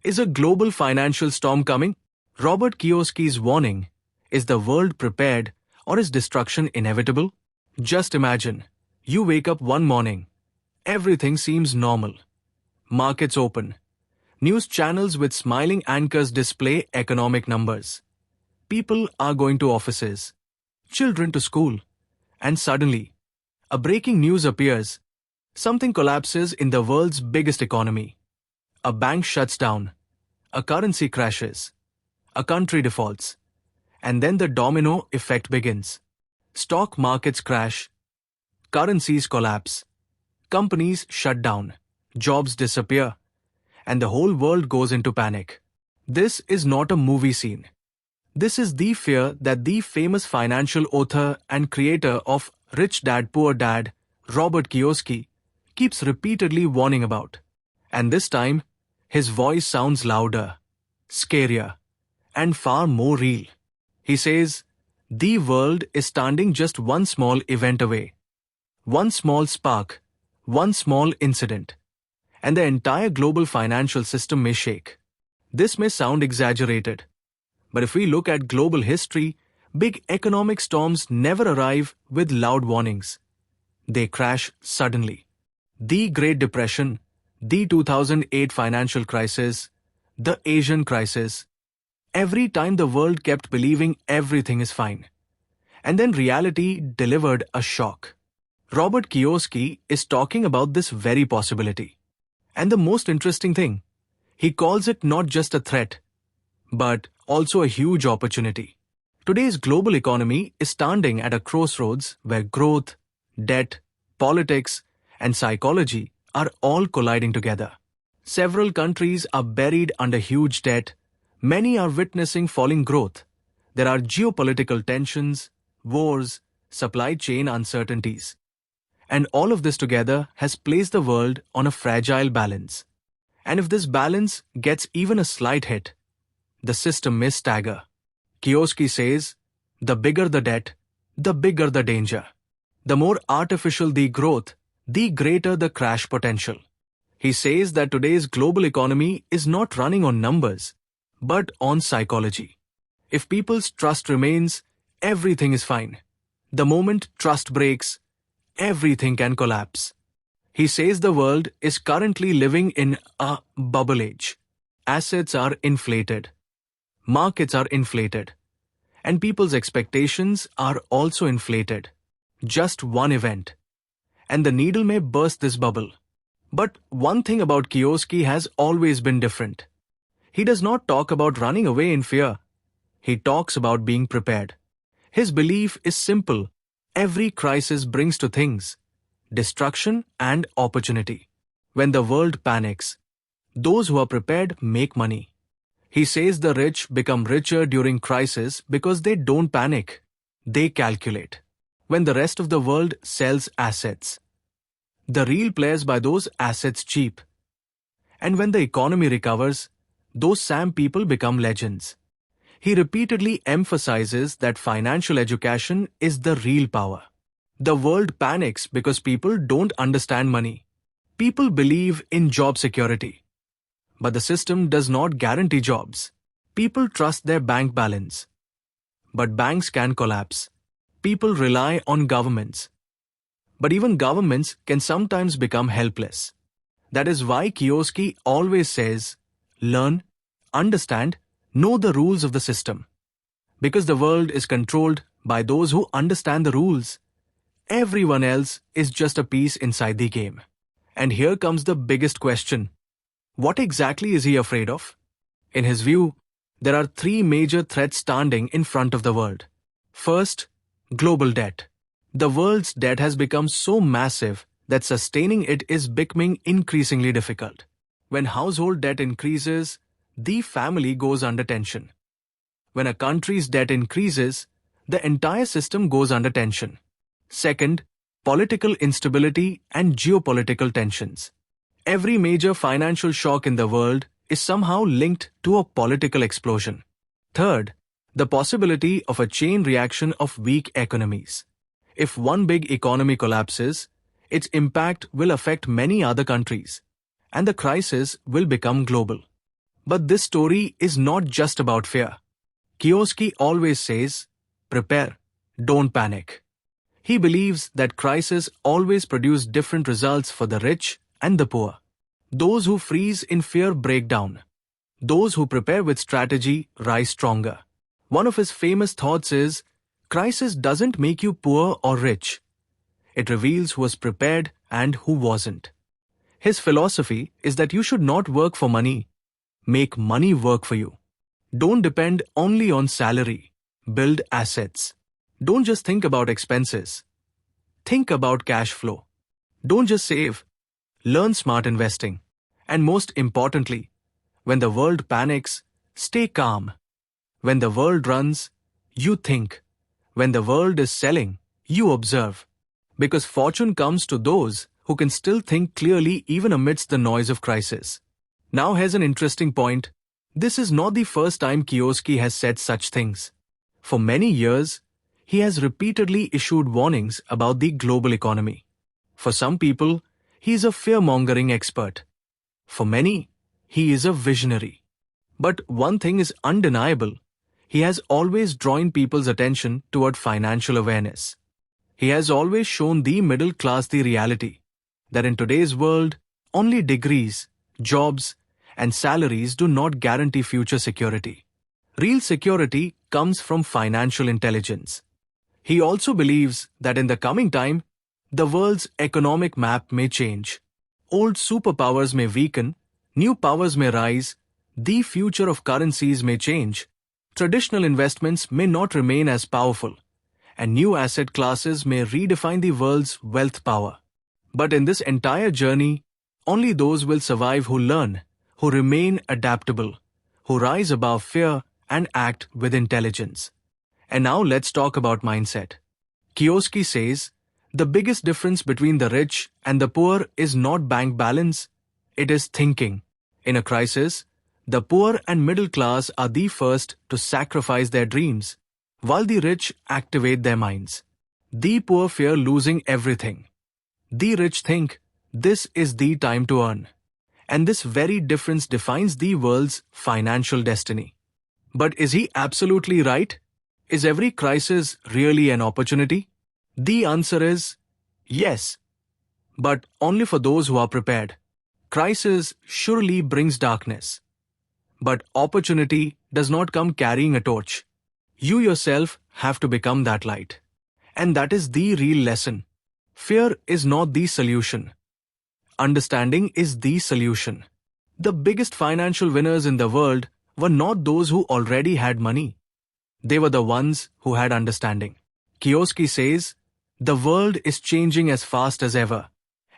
Is a global financial storm coming? Robert Kiyosaki's warning: is the world prepared or is destruction inevitable? Just imagine, you wake up one morning. Everything seems normal. Markets open. News channels with smiling anchors display economic numbers. People are going to offices. Children to school. And suddenly, a breaking news appears. Something collapses in the world's biggest economy. A bank shuts down. A currency crashes. A country defaults. And then the domino effect begins. Stock markets crash. Currencies collapse. Companies shut down. Jobs disappear. And the whole world goes into panic. This is not a movie scene. This is the fear that the famous financial author and creator of Rich Dad Poor Dad, Robert Kiyosaki, keeps repeatedly warning about. And this time, his voice sounds louder, scarier, and far more real. He says, the world is standing just one small event away. One small spark, one small incident, and the entire global financial system may shake. This may sound exaggerated, but if we look at global history, big economic storms never arrive with loud warnings. They crash suddenly. The Great Depression, the 2008 financial crisis, the Asian crisis. Every time the world kept believing everything is fine. And then reality delivered a shock. Robert Kiyosaki is talking about this very possibility. And the most interesting thing, he calls it not just a threat, but also a huge opportunity. Today's global economy is standing at a crossroads where growth, debt, politics, and psychology are all colliding together. Several countries are buried under huge debt. Many are witnessing falling growth. There are geopolitical tensions, wars, supply chain uncertainties. And all of this together has placed the world on a fragile balance. And if this balance gets even a slight hit, the system may stagger. Kiyosaki says, the bigger the debt, the bigger the danger. The more artificial the growth, the greater the crash potential. He says that today's global economy is not running on numbers, but on psychology. If people's trust remains, everything is fine. The moment trust breaks, everything can collapse. He says the world is currently living in a bubble age. Assets are inflated. Markets are inflated. And people's expectations are also inflated. Just one event. And the needle may burst this bubble. But one thing about Kiyosaki has always been different. He does not talk about running away in fear. He talks about being prepared. His belief is simple. Every crisis brings two things: destruction and opportunity. When the world panics, those who are prepared make money. He says the rich become richer during crisis because they don't panic. They calculate. When the rest of the world sells assets, the real players buy those assets cheap. And when the economy recovers, those same people become legends. He repeatedly emphasizes that financial education is the real power. The world panics because people don't understand money. People believe in job security. But the system does not guarantee jobs. People trust their bank balance. But banks can collapse. People rely on governments. But even governments can sometimes become helpless. That is why Kiyosaki always says, learn, understand, know the rules of the system. Because the world is controlled by those who understand the rules. Everyone else is just a piece inside the game. And here comes the biggest question. What exactly is he afraid of? In his view, there are three major threats standing in front of the world. First, global debt. The world's debt has become so massive that sustaining it is becoming increasingly difficult. When household debt increases, the family goes under tension. When a country's debt increases, the entire system goes under tension. Second, political instability and geopolitical tensions. Every major financial shock in the world is somehow linked to a political explosion. Third, the possibility of a chain reaction of weak economies. If one big economy collapses, its impact will affect many other countries, and the crisis will become global. But this story is not just about fear. Kiyosaki always says, prepare, don't panic. He believes that crises always produce different results for the rich and the poor. Those who freeze in fear break down. Those who prepare with strategy rise stronger. One of his famous thoughts is, crisis doesn't make you poor or rich. It reveals who was prepared and who wasn't. His philosophy is that you should not work for money. Make money work for you. Don't depend only on salary. Build assets. Don't just think about expenses. Think about cash flow. Don't just save. Learn smart investing. And most importantly, when the world panics, stay calm. When the world runs, you think. When the world is selling, you observe. Because fortune comes to those who can still think clearly even amidst the noise of crisis. Now here's an interesting point. This is not the first time Kiyosaki has said such things. For many years, he has repeatedly issued warnings about the global economy. For some people, he is a fear-mongering expert. For many, he is a visionary. But one thing is undeniable. He has always drawn people's attention toward financial awareness. He has always shown the middle class the reality that in today's world, only degrees, jobs, and salaries do not guarantee future security. Real security comes from financial intelligence. He also believes that in the coming time, the world's economic map may change. Old superpowers may weaken, new powers may rise, the future of currencies may change, traditional investments may not remain as powerful, and new asset classes may redefine the world's wealth power. But in this entire journey, only those will survive who learn, who remain adaptable, who rise above fear and act with intelligence. And now let's talk about mindset. Kiyosaki says, the biggest difference between the rich and the poor is not bank balance, it is thinking. In a crisis, the poor and middle class are the first to sacrifice their dreams, while the rich activate their minds. The poor fear losing everything. The rich think, this is the time to earn. And this very difference defines the world's financial destiny. But is he absolutely right? Is every crisis really an opportunity? The answer is yes, but only for those who are prepared. Crisis surely brings darkness, but opportunity does not come carrying a torch. You yourself have to become that light. And that is the real lesson. Fear is not the solution. Understanding is the solution. The biggest financial winners in the world were not those who already had money. They were the ones who had understanding. Kiyosaki says, the world is changing as fast as ever,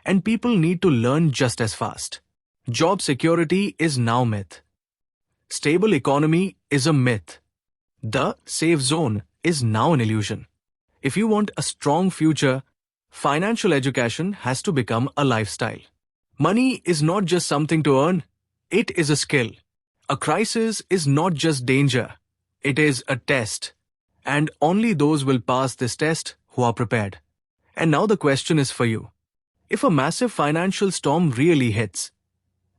and people need to learn just as fast. Job security is now myth. Stable economy is a myth. The safe zone is now an illusion. If you want a strong future, financial education has to become a lifestyle. Money is not just something to earn, it is a skill. A crisis is not just danger, it is a test. And only those will pass this test who are prepared. And now the question is for you. If a massive financial storm really hits,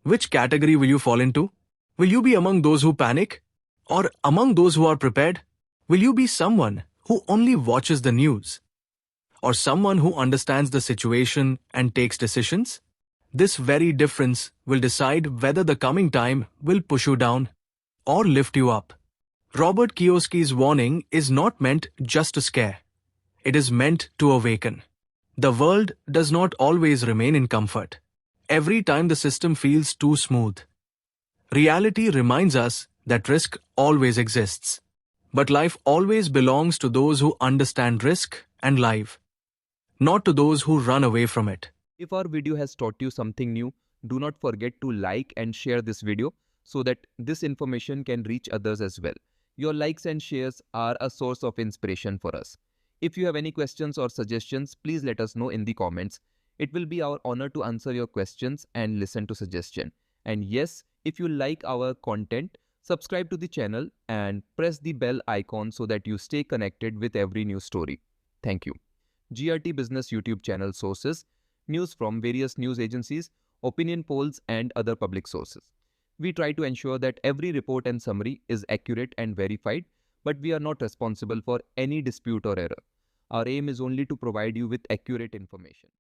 which category will you fall into? Will you be among those who panic? Or among those who are prepared? Will you be someone who only watches the news? Or someone who understands the situation and takes decisions? This very difference will decide whether the coming time will push you down or lift you up. Robert Kiyosaki's warning is not meant just to scare. It is meant to awaken. The world does not always remain in comfort. Every time the system feels too smooth. Reality reminds us that risk always exists. But life always belongs to those who understand risk and life, not to those who run away from it. If our video has taught you something new, do not forget to like and share this video so that this information can reach others as well. Your likes and shares are a source of inspiration for us. If you have any questions or suggestions, please let us know in the comments. It will be our honor to answer your questions and listen to suggestions. And yes, if you like our content, subscribe to the channel and press the bell icon so that you stay connected with every new story. Thank you. GRT Business YouTube channel sources: news from various news agencies, opinion polls and other public sources. We try to ensure that every report and summary is accurate and verified, but we are not responsible for any dispute or error. Our aim is only to provide you with accurate information.